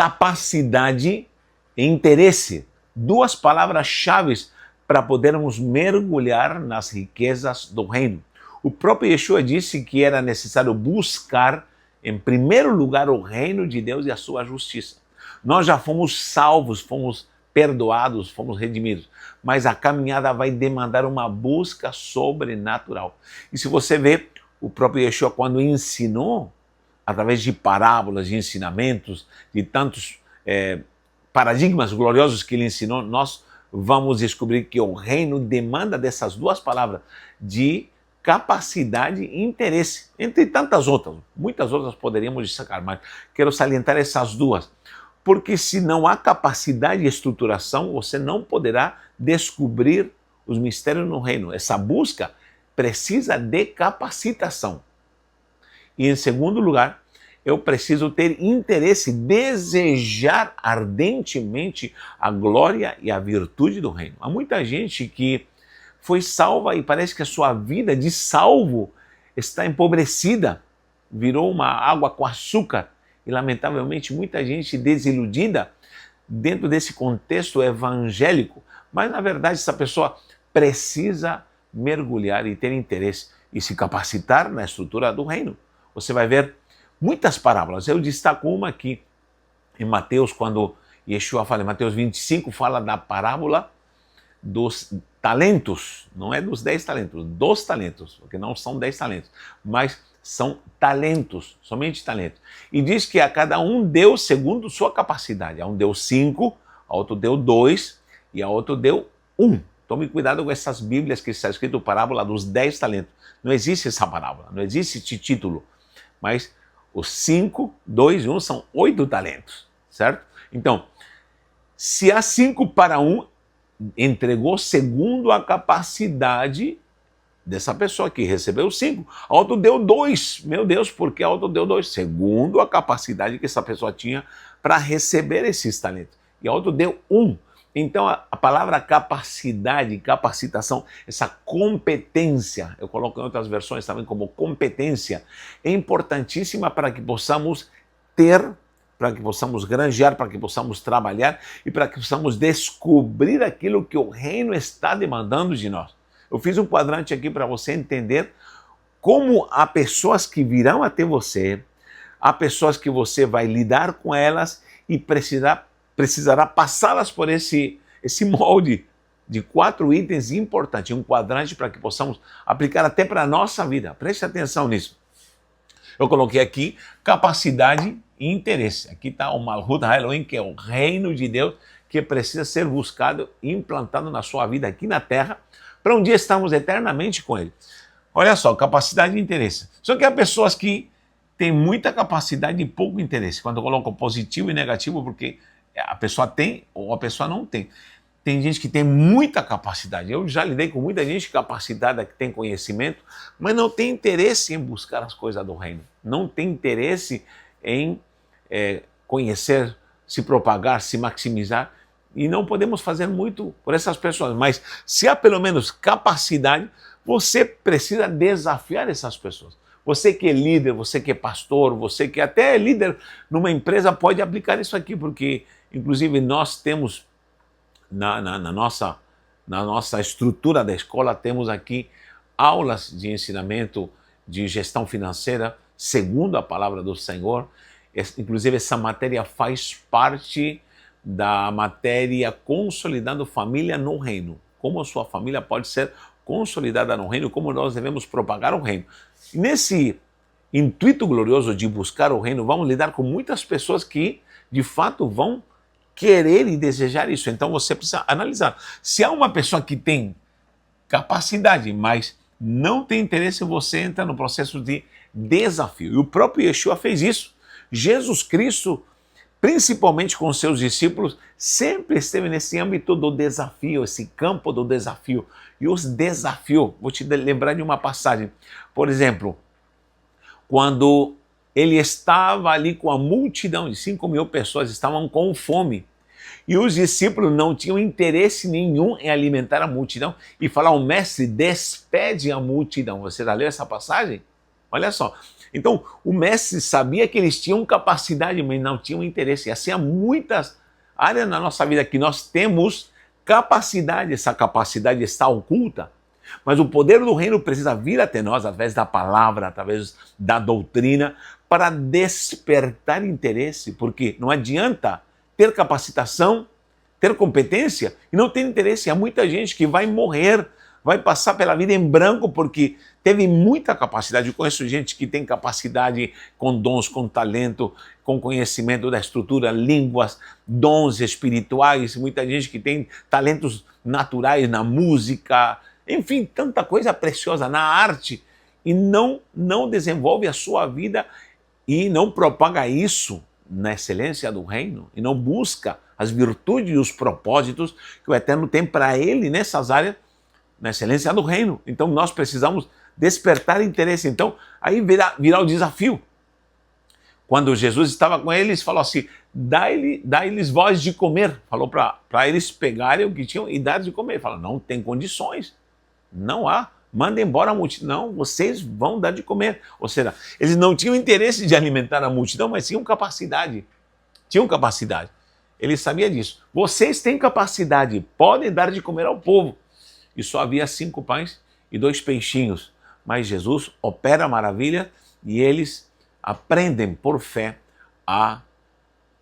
capacidade e interesse. Duas palavras-chave para podermos mergulhar nas riquezas do reino. O próprio Yeshua disse que era necessário buscar, em primeiro lugar, o reino de Deus e a sua justiça. Nós já fomos salvos, fomos perdoados, fomos redimidos, mas a caminhada vai demandar uma busca sobrenatural. E se você vê, o próprio Yeshua, quando ensinou, através de parábolas, de ensinamentos, de tantos paradigmas gloriosos que ele ensinou, nós vamos descobrir que o reino demanda dessas duas palavras, de capacidade e interesse, entre tantas outras. Muitas outras poderíamos destacar, mas quero salientar essas duas. Porque se não há capacidade e estruturação, você não poderá descobrir os mistérios no reino. Essa busca precisa de capacitação. E em segundo lugar, eu preciso ter interesse, desejar ardentemente a glória e a virtude do reino. Há muita gente que foi salva e parece que a sua vida de salvo está empobrecida, virou uma água com açúcar. E, lamentavelmente, muita gente desiludida dentro desse contexto evangélico. Mas, na verdade, essa pessoa precisa mergulhar e ter interesse e se capacitar na estrutura do reino. Você vai ver muitas parábolas. Eu destaco uma aqui em Mateus, quando Yeshua fala, em Mateus 25, fala da parábola dos talentos. Não é dos 10 talentos, dos talentos, porque não são 10 talentos, mas são talentos, somente talentos. E diz que a cada um deu segundo sua capacidade. A um deu 5, a outro deu 2 e a outro deu 1. Tome cuidado com essas bíblias que está escrito parábola dos 10 talentos. Não existe essa parábola, não existe esse título. Mas os 5, 2 e 1 são 8 talentos, certo? Então, se há 5 para 1, entregou segundo a capacidade dessa pessoa que recebeu 5. A outra deu 2. Meu Deus, por que a outra deu 2? Segundo a capacidade que essa pessoa tinha para receber esses talentos. E a outra deu 1. Então a palavra capacidade, capacitação, essa competência, eu coloco em outras versões também como competência, é importantíssima para que possamos ter, para que possamos granjear, para que possamos trabalhar e para que possamos descobrir aquilo que o reino está demandando de nós. Eu fiz um quadrante aqui para você entender como há pessoas que virão até você, há pessoas que você vai lidar com elas e precisará passá-las por esse molde de 4 itens importantes, um quadrante para que possamos aplicar até para a nossa vida. Preste atenção nisso. Eu coloquei aqui capacidade e interesse. Aqui está o Malhut HaElohim, que é o reino de Deus, que precisa ser buscado e implantado na sua vida aqui na Terra, para um dia estarmos eternamente com Ele. Olha só, capacidade e interesse. Só que há pessoas que têm muita capacidade e pouco interesse. Quando eu coloco positivo e negativo, porque a pessoa tem ou a pessoa não tem. Tem gente que tem muita capacidade. Eu já lidei com muita gente capacitada, que tem conhecimento, mas não tem interesse em buscar as coisas do reino. Não tem interesse em conhecer, se propagar, se maximizar. E não podemos fazer muito por essas pessoas. Mas se há pelo menos capacidade, você precisa desafiar essas pessoas. Você que é líder, você que é pastor, você que até é líder numa empresa pode aplicar isso aqui, porque inclusive nós temos na nossa estrutura da escola, temos aqui aulas de ensinamento de gestão financeira, segundo a palavra do Senhor. Inclusive essa matéria faz parte da matéria Consolidando Família no Reino. Como a sua família pode ser consolidada no reino, como nós devemos propagar o reino. E nesse intuito glorioso de buscar o reino, vamos lidar com muitas pessoas que, de fato, vão querer e desejar isso. Então você precisa analisar. Se há uma pessoa que tem capacidade, mas não tem interesse, você entra no processo de desafio. E o próprio Yeshua fez isso. Jesus Cristo, principalmente com seus discípulos, sempre esteve nesse âmbito do desafio, esse campo do desafio. E os desafios, vou te lembrar de uma passagem. Por exemplo, quando ele estava ali com a multidão de 5.000 pessoas, estavam com fome. E os discípulos não tinham interesse nenhum em alimentar a multidão. E falaram, mestre, despede a multidão. Você já leu essa passagem? Olha só, Então, o mestre sabia que eles tinham capacidade, mas não tinham interesse. E assim há muitas áreas na nossa vida que nós temos capacidade, essa capacidade está oculta, mas o poder do reino precisa vir até nós através da palavra, através da doutrina, para despertar interesse, porque não adianta ter capacitação, ter competência e não ter interesse. Há muita gente que vai morrer, vai passar pela vida em branco porque teve muita capacidade. Eu conheço gente que tem capacidade com dons, com talento, com conhecimento da estrutura, línguas, dons espirituais, muita gente que tem talentos naturais na música, enfim, tanta coisa preciosa na arte e não desenvolve a sua vida e não propaga isso na excelência do reino e não busca as virtudes e os propósitos que o Eterno tem para ele nessas áreas, na excelência do reino. Então nós precisamos despertar interesse. Então aí virá o desafio. Quando Jesus estava com eles, falou assim, dá-lhes voz de comer. Falou para eles pegarem o que tinham e dar de comer. Ele falou, não tem condições, não há. Manda embora a multidão, não, vocês vão dar de comer. Ou seja, eles não tinham interesse de alimentar a multidão, mas tinham capacidade. Tinham capacidade. Ele sabia disso. Vocês têm capacidade, podem dar de comer ao povo. E só havia 5 pães e 2 peixinhos. Mas Jesus opera a maravilha e eles aprendem por fé a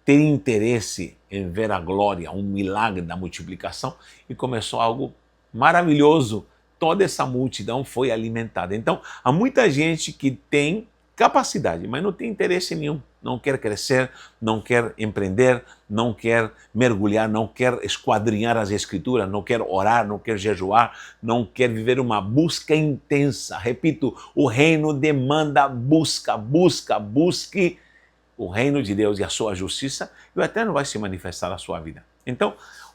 ter interesse em ver a glória, um milagre da multiplicação. E começou algo maravilhoso. Toda essa multidão foi alimentada. Então, há muita gente que tem capacidade, mas não tem interesse nenhum. Não quer crescer, não quer empreender, não quer mergulhar, não quer esquadrinhar as escrituras, não quer orar, não quer jejuar, não quer viver uma busca intensa. Repito, o reino demanda busca, busque o reino de Deus e a sua justiça e o Eterno vai se manifestar na sua vida. Então,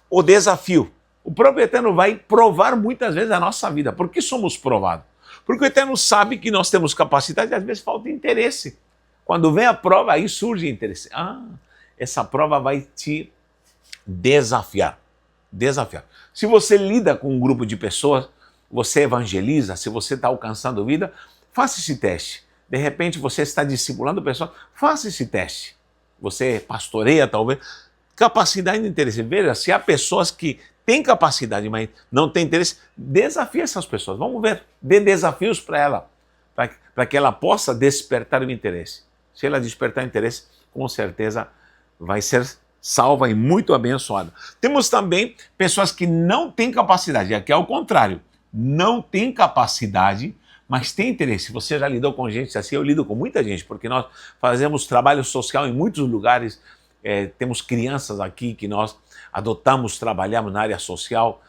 o desafio. O próprio Eterno vai provar muitas vezes a nossa vida. Por que somos provados? Porque o Eterno sabe que nós temos capacidade e às vezes falta interesse. Quando vem a prova, aí surge interesse. Essa prova vai te desafiar. Desafiar. Se você lida com um grupo de pessoas, você evangeliza, se você está alcançando vida, faça esse teste. De repente você está discipulando pessoas, faça esse teste. Você pastoreia talvez. Capacidade e interesse. Veja, se há pessoas que têm capacidade, mas não têm interesse, desafie essas pessoas. Vamos ver, dê desafios para ela, para que ela possa despertar o interesse. Se ela despertar interesse, com certeza vai ser salva e muito abençoada. Temos também pessoas que não têm capacidade, aqui é o contrário, não têm capacidade, mas tem interesse. Você já lidou com gente assim? Eu lido com muita gente, porque nós fazemos trabalho social em muitos lugares, temos crianças aqui que nós adotamos, trabalhamos na área social,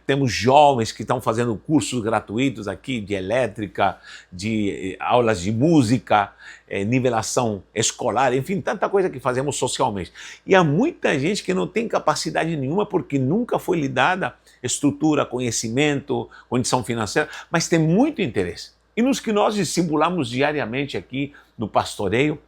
temos jovens que estão fazendo cursos gratuitos aqui de elétrica, de aulas de música, nivelação escolar, enfim, tanta coisa que fazemos socialmente. E há muita gente que não tem capacidade nenhuma porque nunca foi lhe dada estrutura, conhecimento, condição financeira, mas tem muito interesse. E nos que nós discipulamos diariamente aqui no pastoreio,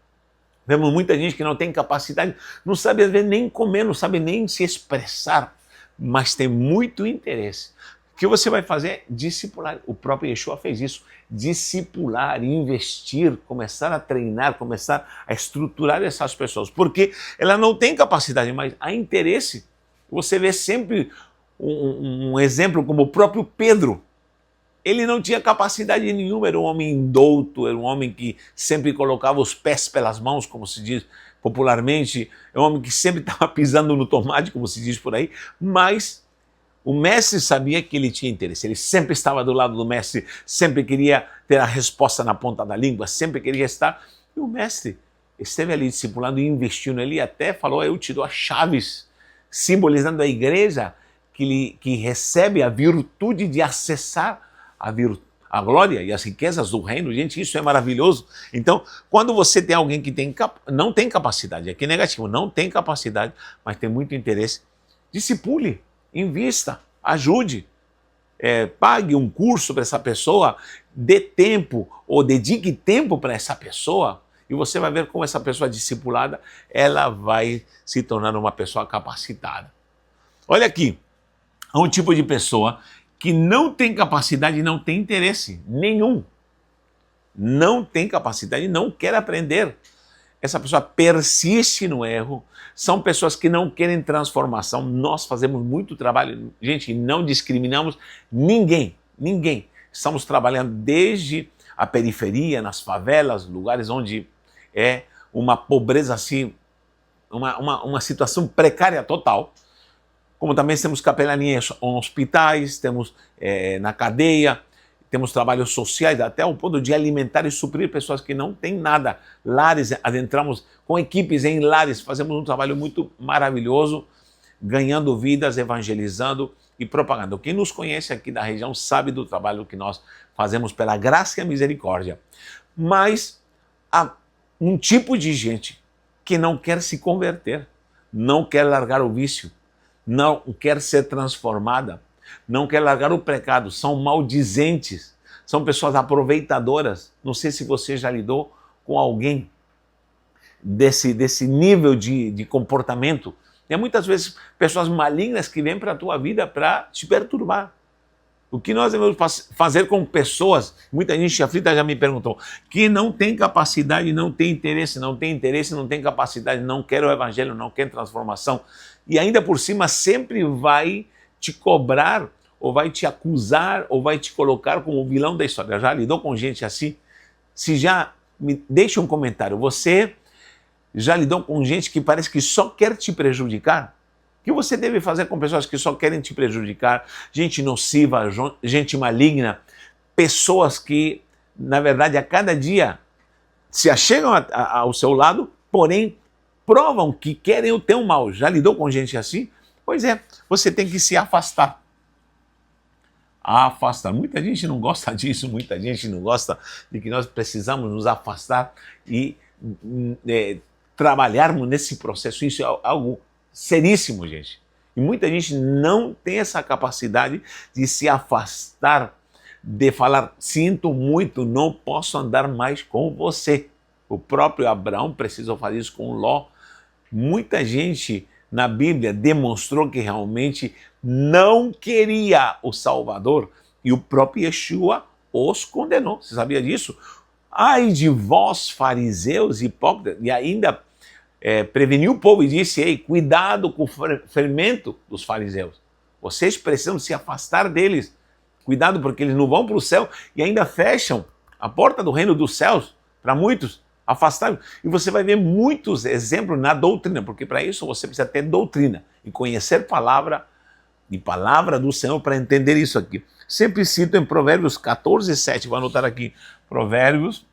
vemos muita gente que não tem capacidade, não sabe às vezes nem comer, não sabe nem se expressar, mas tem muito interesse. O que você vai fazer é discipular. O próprio Yeshua fez isso. Discipular, investir, começar a treinar, começar a estruturar essas pessoas. Porque ela não tem capacidade, mas há interesse. Você vê sempre um exemplo como o próprio Pedro. Ele não tinha capacidade nenhuma, era um homem douto, era um homem que sempre colocava os pés pelas mãos, como se diz popularmente, é um homem que sempre estava pisando no tomate, como se diz por aí, mas o mestre sabia que ele tinha interesse, ele sempre estava do lado do mestre, sempre queria ter a resposta na ponta da língua, sempre queria estar, e o mestre esteve ali discipulando e investindo, ele até falou, eu te dou as chaves, simbolizando a igreja que recebe a virtude de acessar a glória e as riquezas do reino. Gente, isso é maravilhoso. Então, quando você tem alguém que não tem capacidade, aqui é negativo, não tem capacidade, mas tem muito interesse, discipule, invista, ajude, pague um curso para essa pessoa, dê tempo ou dedique tempo para essa pessoa e você vai ver como essa pessoa discipulada, ela vai se tornar uma pessoa capacitada. Olha aqui, há um tipo de pessoa que não tem capacidade e não tem interesse nenhum. não tem capacidade, não quer aprender. Essa pessoa persiste no erro. São pessoas que não querem transformação. Nós fazemos muito trabalho, gente, não discriminamos ninguém, ninguém. Estamos trabalhando desde a periferia, nas favelas, lugares onde é uma pobreza assim, uma situação precária total. Como também temos capelania em hospitais, temos na cadeia, temos trabalhos sociais, até o ponto de alimentar e suprir pessoas que não têm nada. Lares, adentramos com equipes em lares, fazemos um trabalho muito maravilhoso, ganhando vidas, evangelizando e propagando. Quem nos conhece aqui da região sabe do trabalho que nós fazemos pela graça e a misericórdia. Mas há um tipo de gente que não quer se converter, não quer largar o vício, não quer ser transformada, não quer largar o pecado, são maldizentes, são pessoas aproveitadoras. Não sei se você já lidou com alguém desse nível de comportamento. E muitas vezes pessoas malignas que vêm para a tua vida para te perturbar. O que nós devemos fazer com pessoas, muita gente aflita já me perguntou, que não tem capacidade, não tem interesse, não tem capacidade, não quer o evangelho, não quer transformação, e ainda por cima sempre vai te cobrar, ou vai te acusar, ou vai te colocar como o vilão da história. Já lidou com gente assim? Se já, me deixa um comentário. Você já lidou com gente que parece que só quer te prejudicar? O que você deve fazer com pessoas que só querem te prejudicar? Gente nociva, gente maligna, pessoas que, na verdade, a cada dia se achegam ao seu lado, porém provam que querem o teu mal. Já lidou com gente assim? Pois é, você tem que se afastar. Afastar. Muita gente não gosta disso, muita gente não gosta de que nós precisamos nos afastar e trabalharmos nesse processo. Isso é algo seríssimo, gente. E muita gente não tem essa capacidade de se afastar, de falar, sinto muito, não posso andar mais com você. O próprio Abraão precisou fazer isso com Ló. Muita gente na Bíblia demonstrou que realmente não queria o Salvador e o próprio Yeshua os condenou. Você sabia disso? Ai de vós, fariseus hipócritas, e ainda preveniu o povo e disse, ei, cuidado com o fermento dos fariseus. Vocês precisam se afastar deles. Cuidado porque eles não vão para o céu e ainda fecham a porta do reino dos céus para muitos. Afastar. E você vai ver muitos exemplos na doutrina, porque para isso você precisa ter doutrina e conhecer palavra do Senhor para entender isso aqui. Sempre cito em Provérbios 14:7, vou anotar aqui, Provérbios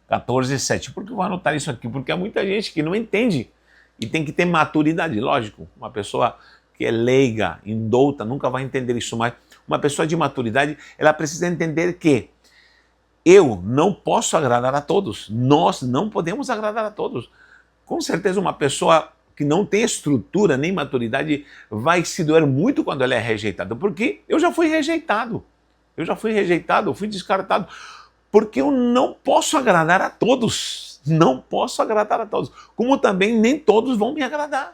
14:7. Por que eu vou anotar isso aqui? Porque há muita gente que não entende e tem que ter maturidade, lógico. Uma pessoa que é leiga, indouta, nunca vai entender isso, mas uma pessoa de maturidade, ela precisa entender que eu não posso agradar a todos. Nós não podemos agradar a todos. Com certeza uma pessoa que não tem estrutura nem maturidade vai se doer muito quando ela é rejeitada. Porque eu já fui rejeitado. Eu fui descartado. Porque eu não posso agradar a todos. Não posso agradar a todos. Como também nem todos vão me agradar.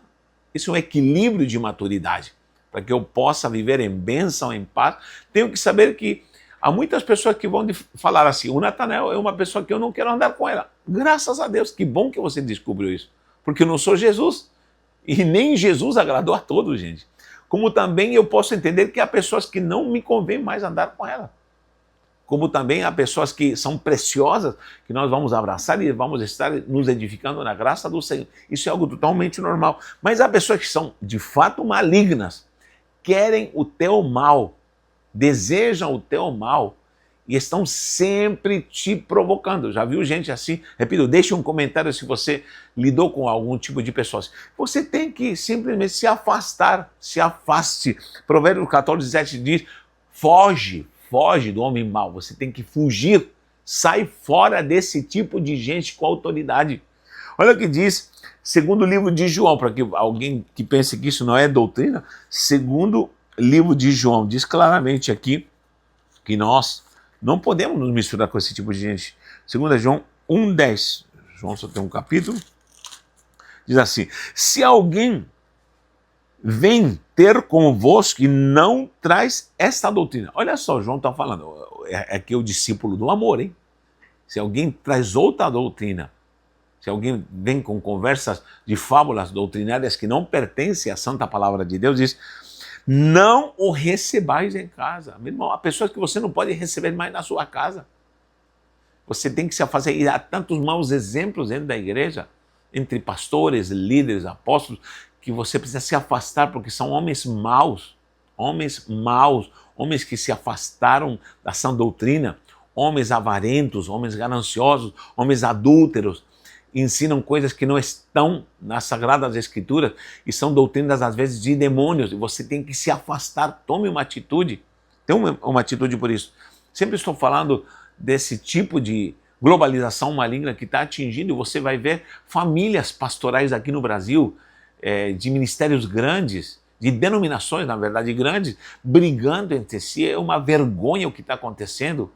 Isso é um equilíbrio de maturidade. Para que eu possa viver em bênção, em paz, tenho que saber que há muitas pessoas que vão falar assim, o Natanael é uma pessoa que eu não quero andar com ela. Graças a Deus, que bom que você descobriu isso. Porque eu não sou Jesus. E nem Jesus agradou a todos, gente. Como também eu posso entender que há pessoas que não me convém mais andar com ela. Como também há pessoas que são preciosas, que nós vamos abraçar e vamos estar nos edificando na graça do Senhor. Isso é algo totalmente normal. Mas há pessoas que são de fato malignas, querem o teu mal, desejam o teu mal e estão sempre te provocando. Já viu gente assim? Repito, deixe um comentário se você lidou com algum tipo de pessoas. Você tem que simplesmente se afastar, se afaste. Provérbios 14:7 diz, foge do homem mau. Você tem que fugir, sai fora desse tipo de gente com autoridade. Olha o que diz, segundo o livro de João, para que alguém que pense que isso não é doutrina, segundo livro de João, diz claramente aqui que nós não podemos nos misturar com esse tipo de gente. 2 João 1:10. João só tem um capítulo. Diz assim, se alguém vem ter convosco e não traz esta doutrina. Olha só, João está falando, é aqui o discípulo do amor, hein? Se alguém traz outra doutrina, se alguém vem com conversas de fábulas doutrinárias que não pertencem à santa palavra de Deus, diz, não o recebais em casa. Meu irmão, há pessoas que você não pode receber mais na sua casa. Você tem que se afastar. E há tantos maus exemplos dentro da igreja, entre pastores, líderes, apóstolos, que você precisa se afastar porque são homens maus, homens que se afastaram da sã doutrina, homens avarentos, homens gananciosos, homens adúlteros, ensinam coisas que não estão nas Sagradas Escrituras e são doutrinas às vezes de demônios, e você tem que se afastar. Tome uma atitude, tenha uma atitude por isso. Sempre estou falando desse tipo de globalização maligna que está atingindo, e você vai ver famílias pastorais aqui no Brasil, de ministérios grandes, de denominações, na verdade, grandes, brigando entre si. É uma vergonha o que está acontecendo,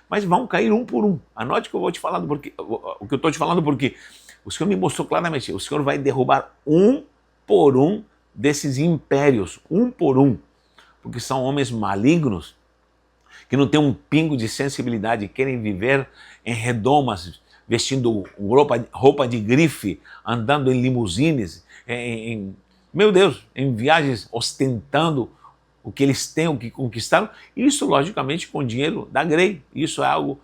mas vão cair um por um. Anote que eu vou te falando, porque o que eu estou te falando, porque o Senhor me mostrou claramente, o Senhor vai derrubar um por um desses impérios, um por um, porque são homens malignos, que não têm um pingo de sensibilidade, querem viver em redomas, vestindo roupa de grife, andando em limusines, meu Deus, em viagens ostentando o que eles têm, o que conquistaram. Isso, logicamente, com dinheiro da Grey. Isso é algo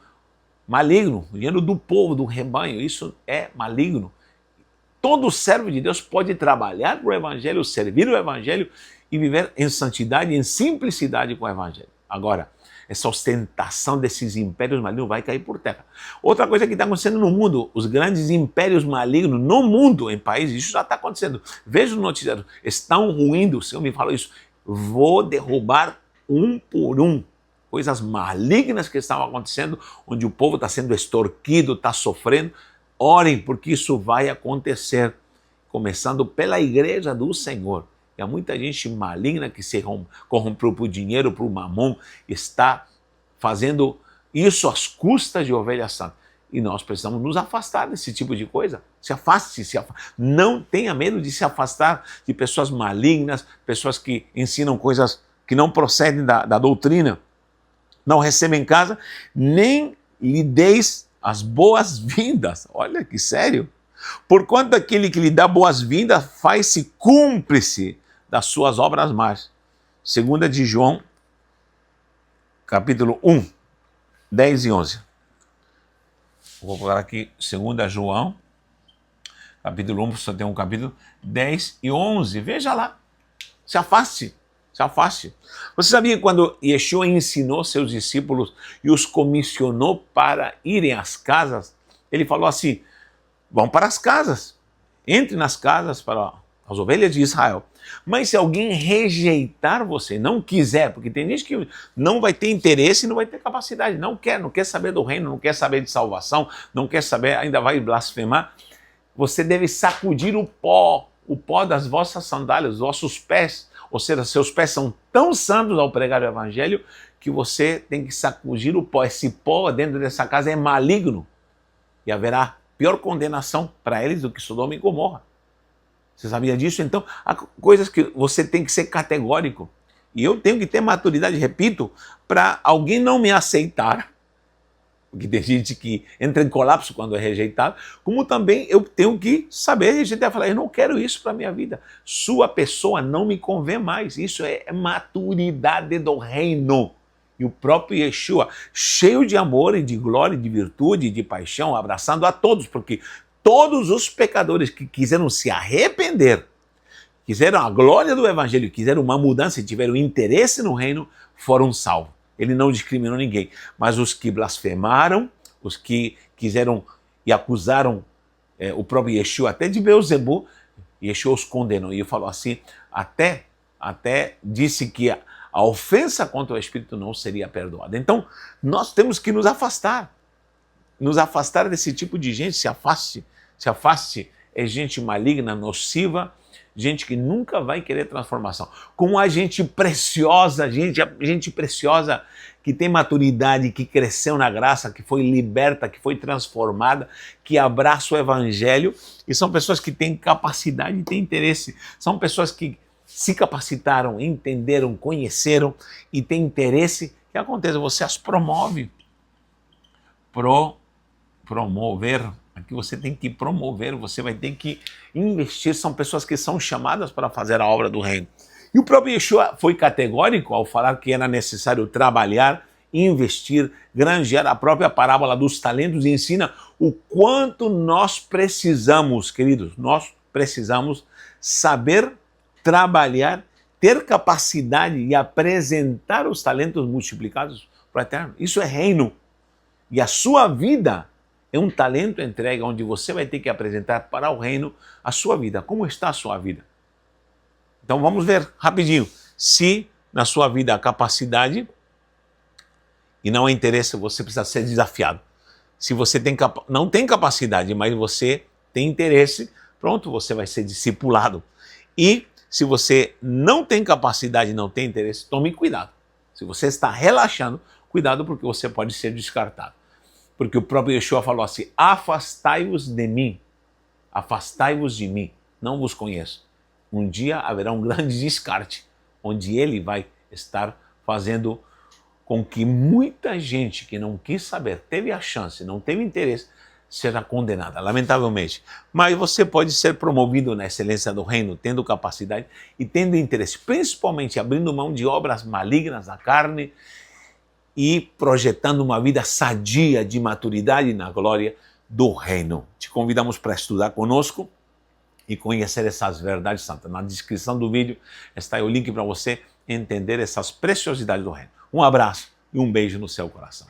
maligno, o dinheiro do povo, do rebanho. Isso é maligno. Todo servo de Deus pode trabalhar para o Evangelho, servir o Evangelho e viver em santidade, em simplicidade com o Evangelho. Agora, essa ostentação desses impérios malignos vai cair por terra. Outra coisa que está acontecendo no mundo, os grandes impérios malignos no mundo, em países, isso já está acontecendo. Veja o noticiário, estão ruindo, o Senhor me falou isso. Vou derrubar um por um coisas malignas que estavam acontecendo, onde o povo está sendo extorquido, está sofrendo. Orem, porque isso vai acontecer, começando pela igreja do Senhor. E há muita gente maligna que se corrompeu por dinheiro, por mamon, está fazendo isso às custas de ovelhas santas. E nós precisamos nos afastar desse tipo de coisa. Se afaste, não tenha medo de se afastar de pessoas malignas, pessoas que ensinam coisas que não procedem da doutrina. Não receba em casa, nem lhe deis as boas-vindas. Olha que sério. Porquanto aquele que lhe dá boas-vindas faz-se cúmplice das suas obras más. 2 de João, capítulo 1, 10 e 11. Vou colocar aqui 2 João, capítulo 1, só tem um capítulo, 10 e 11. Veja lá, se afaste, se afaste. Você sabia que quando Yeshua ensinou seus discípulos e os comissionou para irem às casas, ele falou assim, vão para as casas, entre nas casas para as ovelhas de Israel. Mas se alguém rejeitar você, não quiser, porque tem gente que não vai ter interesse e não vai ter capacidade, não quer saber do reino, não quer saber de salvação, não quer saber, ainda vai blasfemar, você deve sacudir o pó das vossas sandálias, dos vossos pés, ou seja, seus pés são tão santos ao pregar o evangelho que você tem que sacudir o pó. Esse pó dentro dessa casa é maligno e haverá pior condenação para eles do que Sodoma e Gomorra. Você sabia disso? Então, há coisas que você tem que ser categórico. E eu tenho que ter maturidade, repito, para alguém não me aceitar, porque tem gente que entra em colapso quando é rejeitado, como também eu tenho que saber rejeitar, falar, eu não quero isso para a minha vida. Sua pessoa não me convém mais. Isso é maturidade do reino. E o próprio Yeshua, cheio de amor e de glória, de virtude e de paixão, abraçando a todos, porque todos os pecadores que quiseram se arrepender, quiseram a glória do evangelho, quiseram uma mudança e tiveram interesse no reino, foram salvos. Ele não discriminou ninguém, mas os que blasfemaram, os que quiseram e acusaram o próprio Yeshua, até de Beelzebú, Yeshua os condenou. E ele falou assim, até disse que a ofensa contra o Espírito não seria perdoada. Então, nós temos que nos afastar desse tipo de gente. Se afaste, é gente maligna, nociva, gente que nunca vai querer transformação. Com a gente preciosa, gente preciosa que tem maturidade, que cresceu na graça, que foi liberta, que foi transformada, que abraça o evangelho, e são pessoas que têm capacidade e têm interesse. São pessoas que se capacitaram, entenderam, conheceram e têm interesse. O que acontece? Você as promove. promover, aqui você tem que promover, você vai ter que investir, são pessoas que são chamadas para fazer a obra do reino. E o próprio Yeshua foi categórico ao falar que era necessário trabalhar, investir, granjear. A própria parábola dos talentos ensina o quanto nós precisamos, queridos, nós precisamos saber trabalhar, ter capacidade e apresentar os talentos multiplicados para o Eterno. Isso é reino. E a sua vida é um talento entregue onde você vai ter que apresentar para o reino a sua vida. Como está a sua vida? Então vamos ver rapidinho. Se na sua vida há capacidade e não há interesse, você precisa ser desafiado. Se você não tem capacidade, mas você tem interesse, pronto, você vai ser discipulado. E se você não tem capacidade e não tem interesse, tome cuidado. Se você está relaxando, cuidado porque você pode ser descartado. Porque o próprio Yeshua falou assim, afastai-vos de mim, afastai-vos de mim, não vos conheço. Um dia haverá um grande descarte, onde ele vai estar fazendo com que muita gente que não quis saber, teve a chance, não teve interesse, será condenada, lamentavelmente. Mas você pode ser promovido na excelência do reino, tendo capacidade e tendo interesse, principalmente abrindo mão de obras malignas da carne e projetando uma vida sadia de maturidade na glória do reino. Te convidamos para estudar conosco e conhecer essas verdades santas. Na descrição do vídeo está o link para você entender essas preciosidades do reino. Um abraço e um beijo no seu coração.